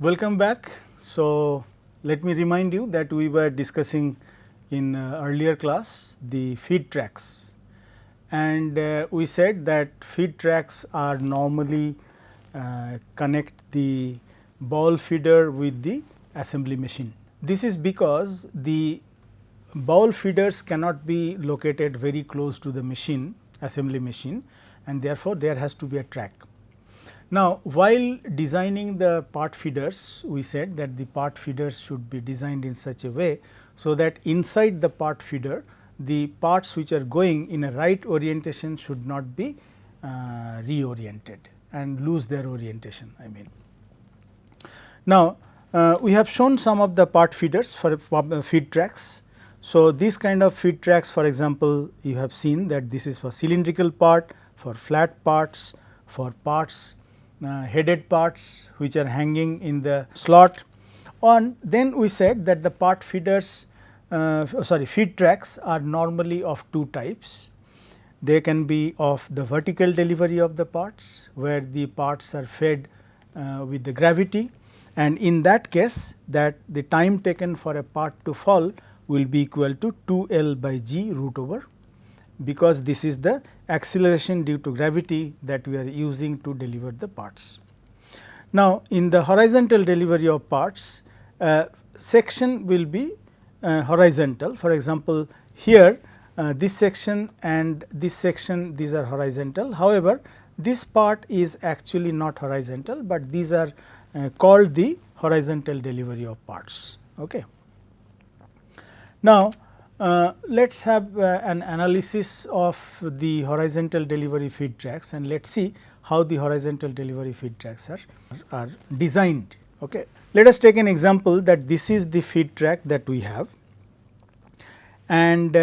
Welcome back. So, let me remind you that we were discussing in earlier class the feed tracks, and we said that feed tracks are normally connect the ball feeder with the assembly machine. This is because the ball feeders cannot be located very close to the machine, assembly machine, and therefore, there has to be a track. Now, while designing the part feeders, we said that the part feeders should be designed in such a way, so that inside the part feeder, the parts which are going in a right orientation should not be reoriented and lose their orientation, I mean. Now, we have shown some of the part feeders for feed tracks. So, this kind of feed tracks, for example, you have seen that this is for cylindrical part, for flat parts, for parts headed parts which are hanging in the slot. And then we said that the part feeders feed tracks are normally of two types. They can be of the vertical delivery of the parts, where the parts are fed with the gravity, and in that case that the time taken for a part to fall will be equal to 2 L by G root over, because this is the acceleration due to gravity that we are using to deliver the parts. Now, in the horizontal delivery of parts, section will be horizontal. For example, here this section and this section, these are horizontal. However, this part is actually not horizontal, but these are called the horizontal delivery of parts. Okay. Now, let us have an analysis of the horizontal delivery feed tracks, and let us see how the horizontal delivery feed tracks are designed. Okay. Let us take an example that this is the feed track that we have, and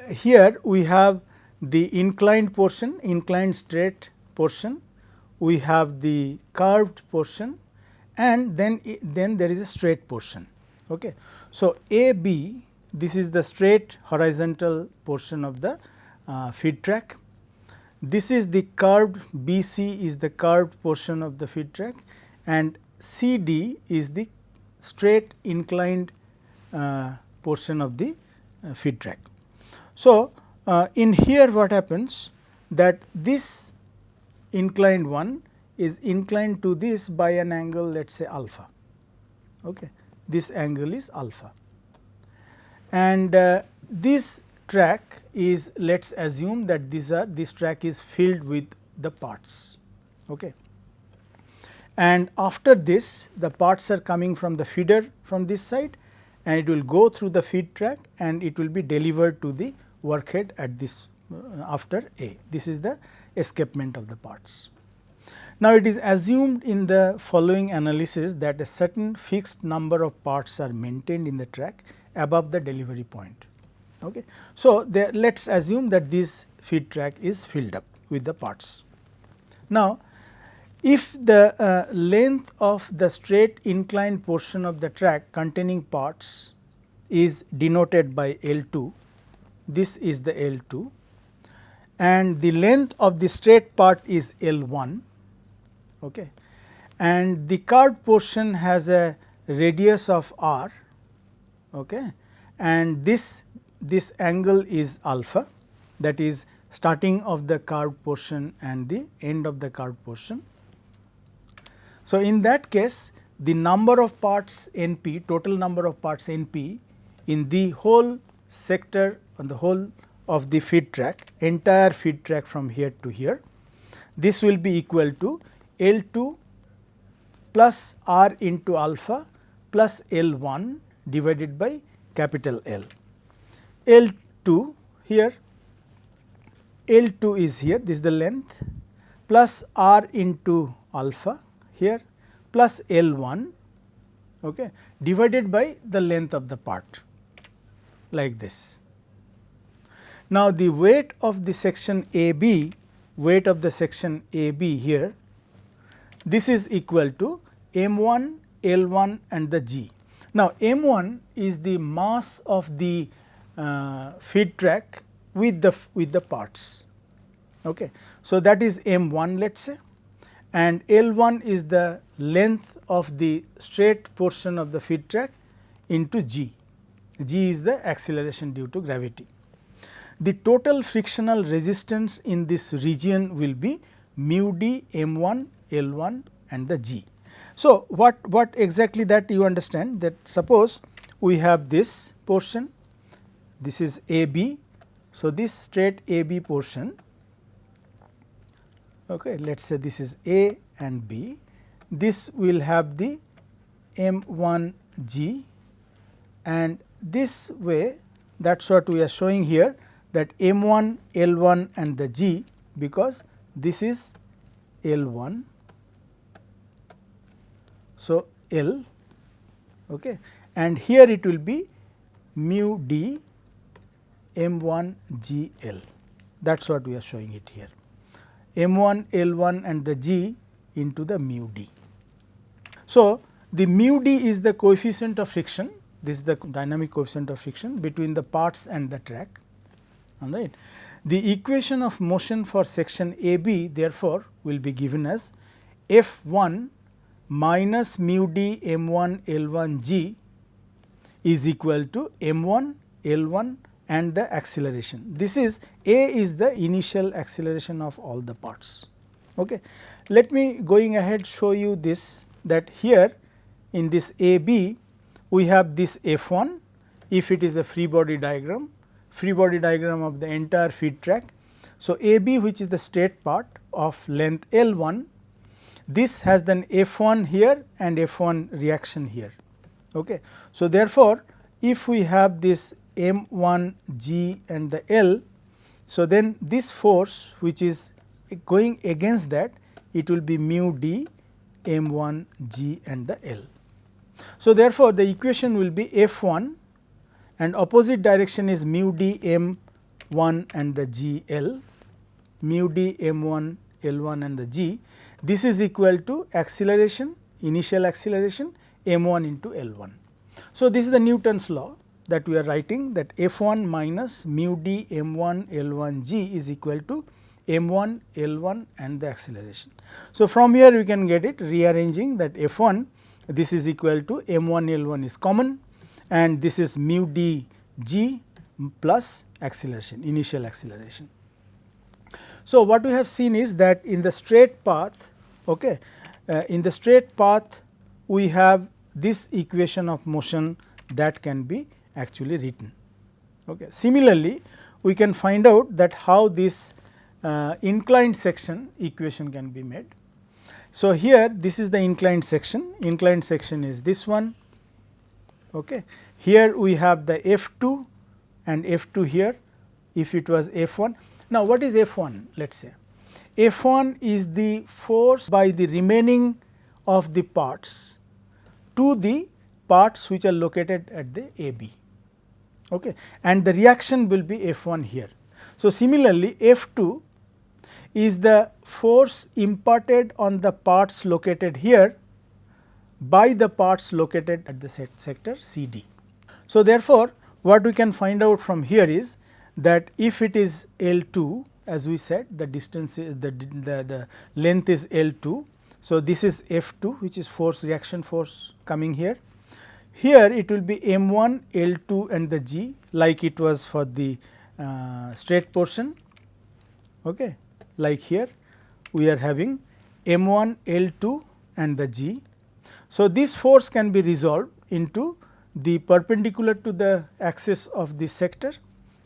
here we have the inclined portion, inclined straight portion, we have the curved portion, and then there is a straight portion. Okay. So, A B, this is the straight horizontal portion of the feed track. This is the curved BC is the curved portion of the feed track, and CD is the straight inclined portion of the feed track. So, in here what happens that this inclined one is inclined to this by an angle, let us say alpha. Okay. This angle is alpha. And this track is, let us assume that this track is filled with the parts. Okay. And after this, the parts are coming from the feeder from this side, and it will go through the feed track and it will be delivered to the workhead at this after A. This is the escapement of the parts. Now, it is assumed in the following analysis that a certain fixed number of parts are maintained in the track above the delivery point. Okay. So, let us assume that this feed track is filled up with the parts. Now, if the length of the straight inclined portion of the track containing parts is denoted by L2, this is the L2, and the length of the straight part is L1, okay, and the curved portion has a radius of r, okay, and this angle is alpha, that is starting of the curved portion and the end of the curved portion. So, in that case, the number of parts N p, total number of parts N p in the whole sector on the whole of the feed track, entire feed track from here to here, this will be equal to L2 plus r into alpha plus L1 divided by capital L. L2 here, L2 is here, this is the length, plus r into alpha here plus L1, okay, divided by the length of the part, like this. Now, the weight of the section AB, weight of the section AB here, this is equal to M1, L1 and the G. Now, M1 is the mass of the feed track with the parts. Okay. So, that is M1, let us say, and L1 is the length of the straight portion of the feed track into g. G is the acceleration due to gravity. The total frictional resistance in this region will be mu d m1 L1 and the g. So, what exactly that you understand, that suppose we have this portion, this is AB. So, this straight AB portion, okay, let us say this is A and B, this will have the M1 G, and this way, that is what we are showing here, that M1 L1 and the G, because this is L1. So, L, okay, and here it will be mu d M1 G L, that is what we are showing it here, M1 L1 and the G into the mu d. So, the mu d is the coefficient of friction, this is the dynamic coefficient of friction between the parts and the track, all right. The equation of motion for section AB therefore, will be given as F1 minus mu d M1 L1 G is equal to M1 L1 and the acceleration. This is A is the initial acceleration of all the parts. Okay. Let me going ahead show you this, that here in this AB we have this F1, if it is a free body diagram of the entire feed track. So, AB, which is the straight part of length L1, this has then F1 here and F1 reaction here. Okay. So, therefore, if we have this M1 G and the L, so then this force which is going against that, it will be mu d M1 G and the L. So, therefore, the equation will be F1 and opposite direction is mu d M1 and the G L, mu d M1 L1 and the G. This is equal to acceleration, initial acceleration M1 into L1. So, this is the Newton's law that we are writing, that F1 minus mu d M1 L1 G is equal to M1 L1 and the acceleration. So, from here we can get it rearranging, that F1, this is equal to M1 L1 is common, and this is mu d G plus acceleration, initial acceleration. So, what we have seen is that in the straight path, okay, in the straight path we have this equation of motion that can be actually written. Okay. Similarly, we can find out that how this inclined section equation can be made. So, here this is the inclined section is this one. Okay. Here we have the F2 and F2 here, if it was F1. Now, what is F1? Let us say F1 is the force by the remaining of the parts to the parts which are located at the AB, okay, and the reaction will be F1 here. So, similarly, F2 is the force imparted on the parts located here by the parts located at the sector CD. So, therefore, what we can find out from here is that if it is L2, as we said, the distance is the length is L2. So, this is F2, which is force, reaction force coming here. Here it will be M1 L2 and the G, like it was for the straight portion, okay. Like here we are having M1 L2 and the G. So, this force can be resolved into the perpendicular to the axis of this sector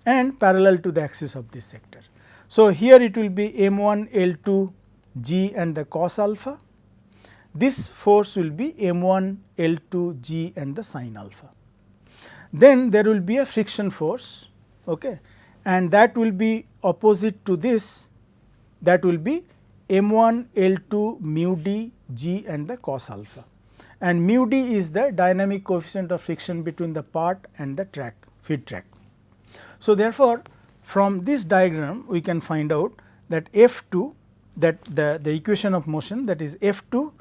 and parallel to the axis of this sector. So, here it will be M1 L2 G and the cos alpha. This force will be M1 L2 G and the sin alpha. Then there will be a friction force, okay, and that will be opposite to this, that will be M1 L2 mu d G and the cos alpha, and mu d is the dynamic coefficient of friction between the part and the track, feed track. So, therefore, from this diagram we can find out that F2, that the equation of motion, that is F2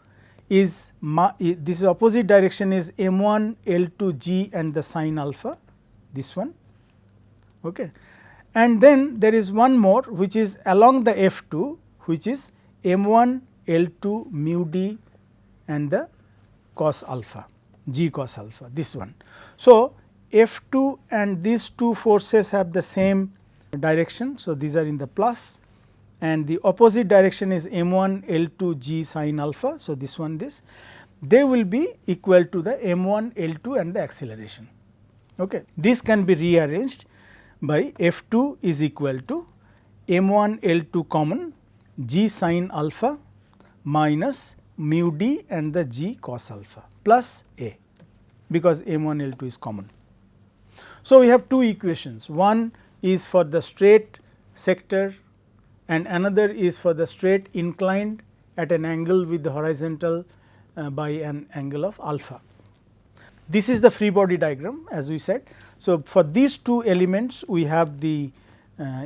is this opposite direction is M1 L2 G and the sin alpha, this one, okay. And then there is one more which is along the F2, which is M1 L2 mu d and the cos alpha, g cos alpha, this one. So, F2 and these two forces have the same direction. So, these are in the plus, and the opposite direction is m1 L2 g sin alpha. So, this one this they will be equal to the m1 L2 and the acceleration. Okay. This can be rearranged by F2 is equal to m1 L2 common g sin alpha minus mu d and the g cos alpha plus a, because m1 L2 is common. So, we have two equations, one is for the straight sector and another is for the straight inclined at an angle with the horizontal by an angle of alpha. This is the free body diagram as we said. So, for these two elements we have the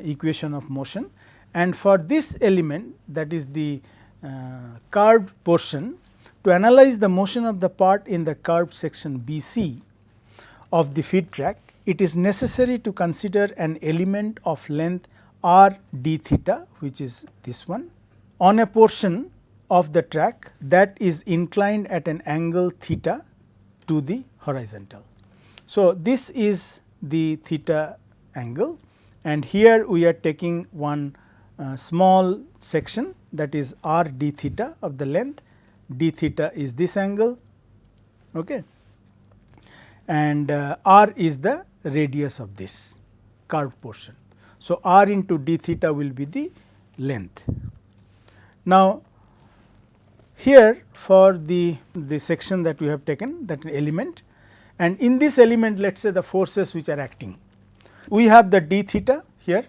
equation of motion, and for this element, that is the curved portion, to analyze the motion of the part in the curved section BC of the feed track, it is necessary to consider an element of length r d theta, which is this one, on a portion of the track that is inclined at an angle theta to the horizontal. So, this is the theta angle, and here we are taking one small section, that is r d theta of the length, d theta is this angle, okay, and r is the radius of this curved portion. So, r into d theta will be the length. Now, here for the section that we have taken, that element, and in this element let us say the forces which are acting, we have the d theta here.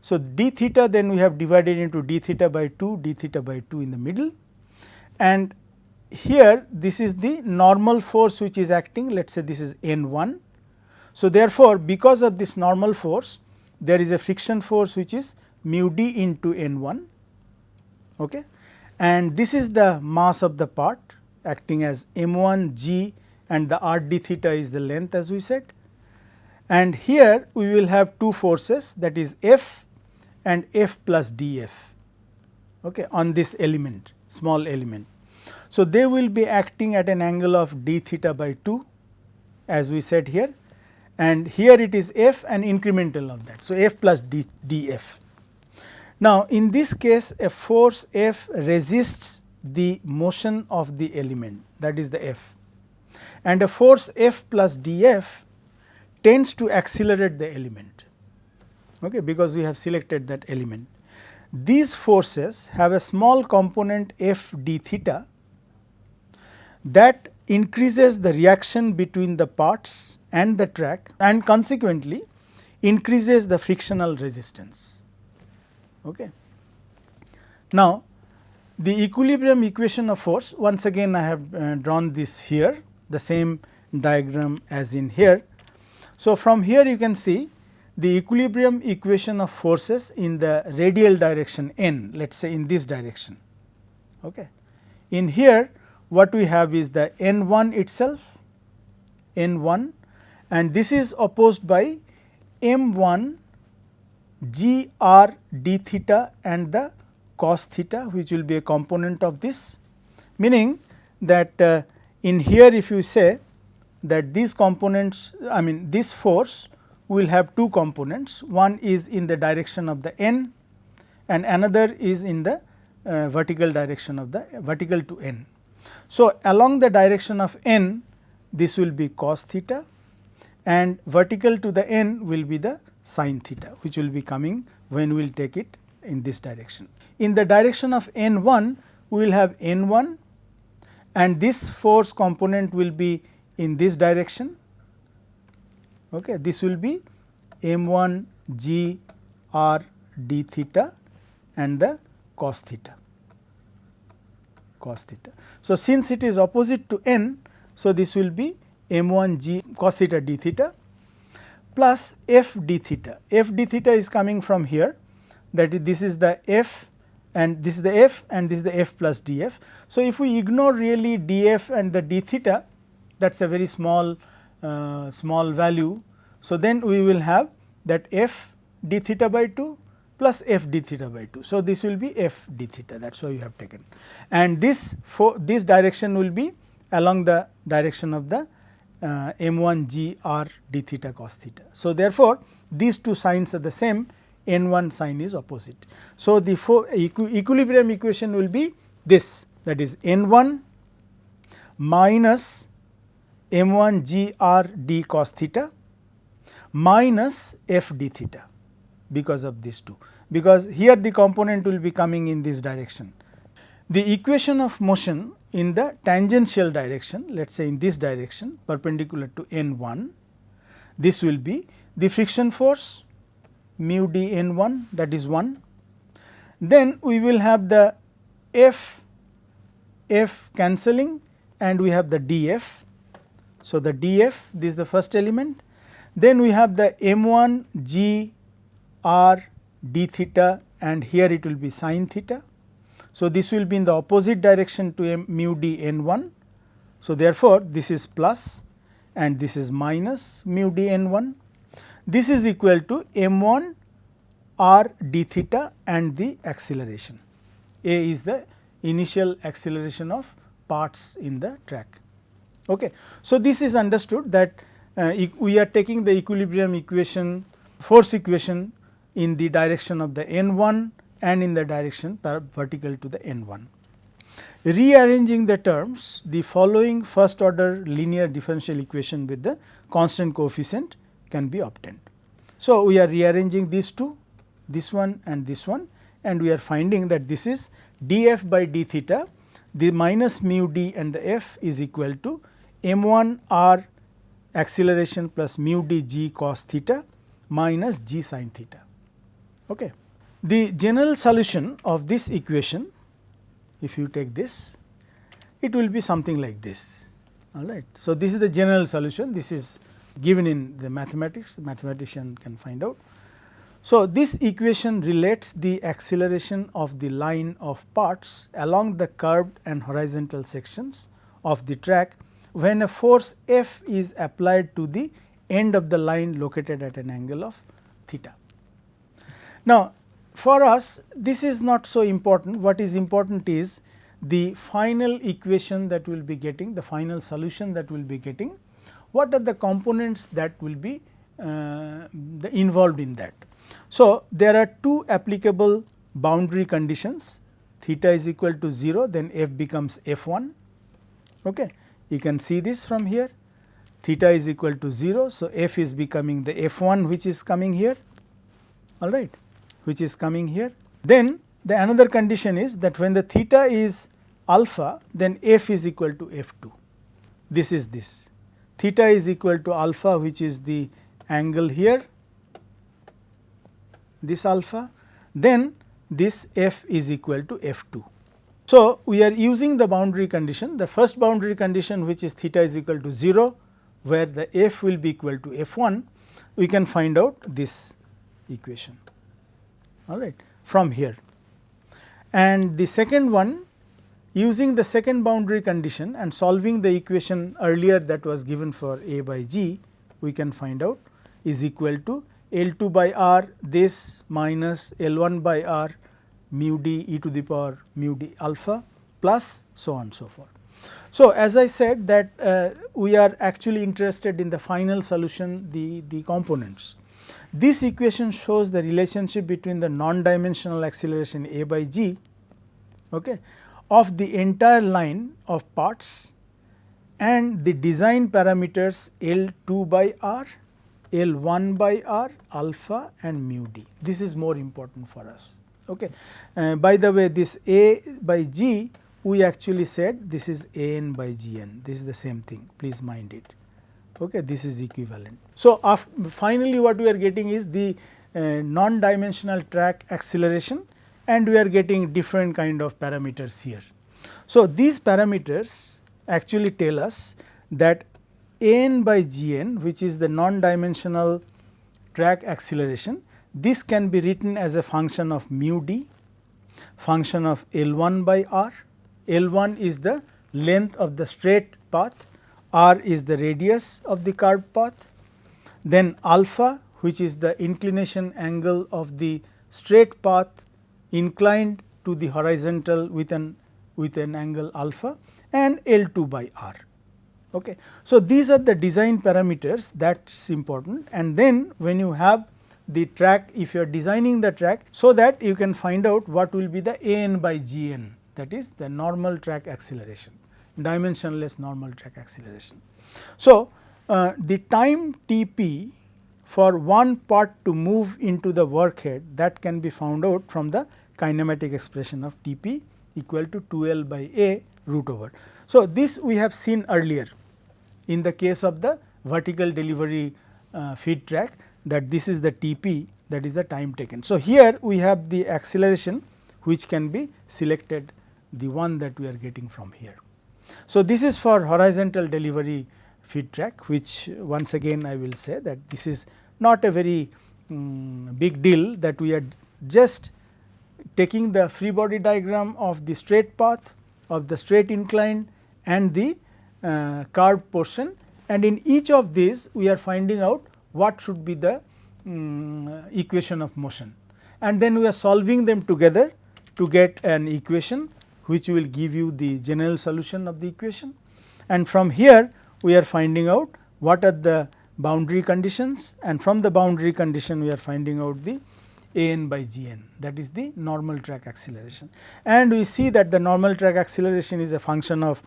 So, d theta then we have divided into d theta by 2, d theta by 2 in the middle, and here this is the normal force which is acting, let us say this is N1. So, therefore, because of this normal force, there is a friction force which is mu d into N1, okay, and this is the mass of the part acting as m1 g, and the r d theta is the length as we said, and here we will have two forces, that is F and F plus dF, okay, on this element, small element. So, they will be acting at an angle of d theta by 2 as we said here, and here it is F and incremental of that. So, F plus dF. Now, in this case a force F resists the motion of the element, that is the F, and a force F plus dF tends to accelerate the element, okay, because we have selected that element. These forces have a small component F d theta that increases the reaction between the parts and the track, and consequently increases the frictional resistance. Okay. Now, the equilibrium equation of force, once again I have drawn this here, the same diagram as in here. So, from here you can see the equilibrium equation of forces in the radial direction n, let us say in this direction. Okay. In here what we have is the N1 itself, N1, and this is opposed by M1 g r d theta and the cos theta, which will be a component of this, meaning that in here if you say that these components, I mean this force will have two components, one is in the direction of the n and another is in the vertical direction of the vertical to n. So, along the direction of n, this will be cos theta, and vertical to the n will be the sin theta, which will be coming when we will take it in this direction. In the direction of n1, we will have n1, and this force component will be in this direction. Okay. This will be m1 g r d theta and the cos theta. Cos theta. So, since it is opposite to n, so this will be m1 g cos theta d theta plus f d theta. F d theta is coming from here, that is this is the f and this is the f and this is the f plus df. So, if we ignore really df and the d theta, that is a very small small value. So, then we will have that f d theta by 2 plus f d theta by 2. So, this will be f d theta, that is why you have taken, and this direction will be along the direction of the m1 g r d theta cos theta. So, therefore, these two signs are the same, n1 sign is opposite. So, the equilibrium equation will be this, that is n1 minus m1 g r d cos theta minus f d theta, because of these two, because here the component will be coming in this direction. The equation of motion in the tangential direction, let us say in this direction perpendicular to n1, this will be the friction force mu d n1, that is 1. Then we will have the f cancelling and we have the df. So, the df, this is the first element. Then we have the m1 g r d theta, and here it will be sin theta. So, this will be in the opposite direction to mu d n1. So, therefore, this is plus and this is minus mu d n1. This is equal to m1 r d theta and the acceleration. A is the initial acceleration of parts in the track. Okay. So, this is understood that we are taking the equilibrium equation, force equation in the direction of the n1 and in the direction vertical to the n1. Rearranging the terms, the following first order linear differential equation with the constant coefficient can be obtained. So, we are rearranging these two, this one and this one, and we are finding that this is df by d theta, the minus mu d and the f is equal to m1 r acceleration plus mu d g cos theta minus g sin theta. Okay. The general solution of this equation, if you take this, it will be something like this, all right. So, this is the general solution, this is given in the mathematics, the mathematician can find out. So, this equation relates the acceleration of the line of parts along the curved and horizontal sections of the track when a force F is applied to the end of the line located at an angle of theta. Now, for us this is not so important, what is important is the final equation that we will be getting, the final solution that we will be getting, what are the components that will be involved in that. So, there are two applicable boundary conditions, theta is equal to 0, then f becomes f1. Okay. You can see this from here, theta is equal to 0. So, f is becoming the f1 which is coming here, all right, which is coming here. Then the another condition is that when the theta is alpha, then f is equal to f2. This is this, theta is equal to alpha, which is the angle here, this alpha, then this f is equal to f2. So, we are using the boundary condition, the first boundary condition which is theta is equal to 0, where the f will be equal to f1, we can find out this equation, all right, from here. And the second one, using the second boundary condition and solving the equation earlier that was given for A by G, we can find out is equal to L2 by R this minus L1 by R mu d e to the power mu d alpha plus so on and so forth. So, as I said that we are actually interested in the final solution, the components. This equation shows the relationship between the non-dimensional acceleration A by G, okay, of the entire line of parts and the design parameters L2 by R, L1 by R, alpha and mu d. This is more important for us. Okay. By the way, this A by G, we actually said this is A n by G n, this is the same thing, please mind it. Okay. This is equivalent. So, finally, what we are getting is the non-dimensional track acceleration, and we are getting different kind of parameters here. So, these parameters actually tell us that A n by G n, which is the non-dimensional track acceleration, this can be written as a function of mu d, function of L1 by R. L1 is the length of the straight path, R is the radius of the curved path, then alpha, which is the inclination angle of the straight path inclined to the horizontal with an angle alpha and L2 by R. Okay. So, these are the design parameters that is important, and then when you have the track, if you are designing the track, so that you can find out what will be the AN by GN, that is the normal track acceleration, dimensionless normal track acceleration. So, the time Tp for one part to move into the work head, that can be found out from the kinematic expression of Tp equal to 2L by A root over. So, this we have seen earlier in the case of the vertical delivery feed track, that this is the Tp, that is the time taken. So, here we have the acceleration which can be selected, the one that we are getting from here. So, this is for horizontal delivery feed track, which once again I will say that this is not a very big deal, that we are just taking the free body diagram of the straight path, of the straight incline and the curved portion, and in each of these we are finding out what should be the equation of motion, and then we are solving them together to get an equation which will give you the general solution of the equation, and from here we are finding out what are the boundary conditions, and from the boundary condition we are finding out the AN by GN, that is the normal track acceleration. And we see that the normal track acceleration is a function of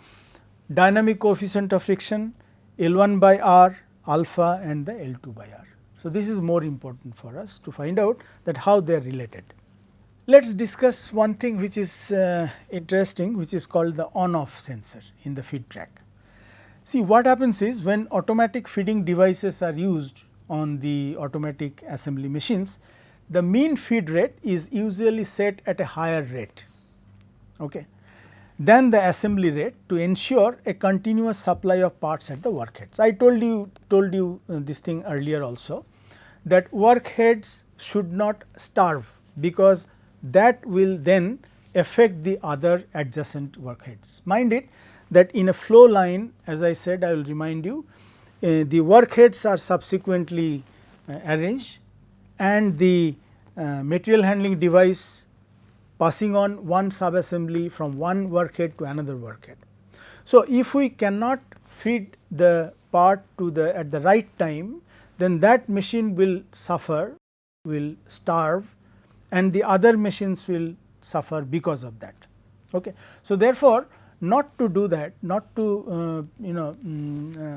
dynamic coefficient of friction, L1 by R, alpha and the L2 by R. So, this is more important for us to find out that how they are related. Let us discuss one thing which is interesting, which is called the on off sensor in the feed track. See, what happens is, when automatic feeding devices are used on the automatic assembly machines, the mean feed rate is usually set at a higher rate, okay, than the assembly rate, to ensure a continuous supply of parts at the work heads. I told you this thing earlier also, that work heads should not starve, because that will then affect the other adjacent work heads. Mind it that in a flow line, as I said, I will remind you, the work heads are subsequently arranged, and the material handling device passing on one subassembly from one work head to another work head. So, if we cannot feed the part to the at the right time, then that machine will suffer, will starve, and the other machines will suffer because of that. Okay. So, therefore, not to do that, not to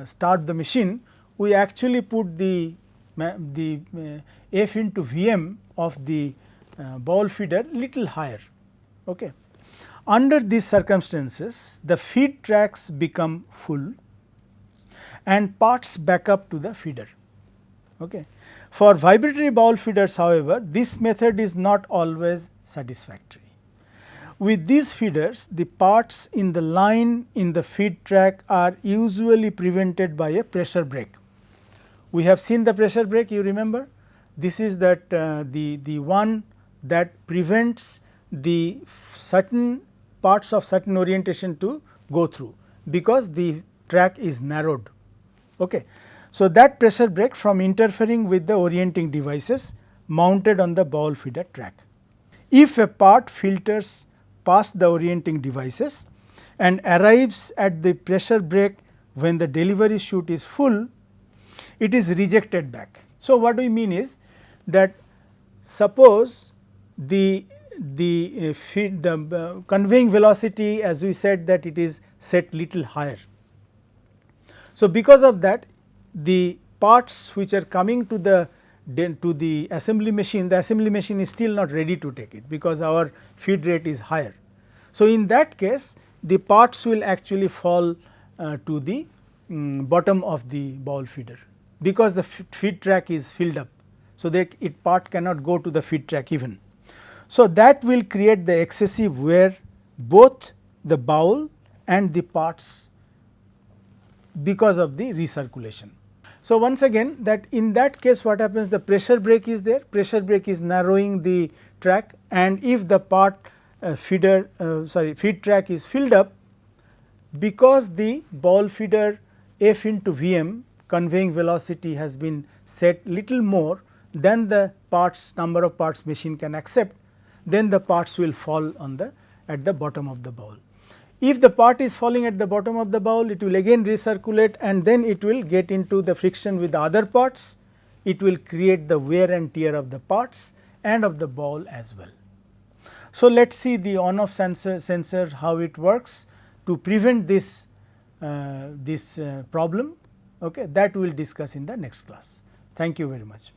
start the machine, we actually put the F into Vm of the ball feeder little higher. Okay. Under these circumstances, the feed tracks become full and parts back up to the feeder. Okay. For vibratory ball feeders, however, this method is not always satisfactory. With these feeders, the parts in the line in the feed track are usually prevented by a pressure brake. We have seen the pressure brake, you remember. This is that the one that prevents the certain parts of certain orientation to go through, because the track is narrowed. Okay. So, that pressure brake from interfering with the orienting devices mounted on the ball feeder track. If a part filters past the orienting devices and arrives at the pressure brake when the delivery chute is full, it is rejected back. So, what we mean is that suppose the conveying velocity, as we said, that it is set little higher. So, because of that, the parts which are coming to the assembly machine is still not ready to take it, because our feed rate is higher. So, in that case, the parts will actually fall to the bottom of the ball feeder, because the feed track is filled up. So, that part cannot go to the feed track even. So, that will create the excessive wear both the bowl and the parts because of the recirculation. So, once again, that in that case what happens, the pressure brake is there, pressure brake is narrowing the track, and if the part feed track is filled up, because the ball feeder F into Vm conveying velocity has been set little more, than the parts number of parts machine can accept, then the parts will fall on the at the bottom of the bowl. If the part is falling at the bottom of the bowl, it will again recirculate and then it will get into the friction with the other parts. It will create the wear and tear of the parts and of the bowl as well. So, let us see the on off sensor how it works to prevent this problem, okay, that we will discuss in the next class. Thank you very much.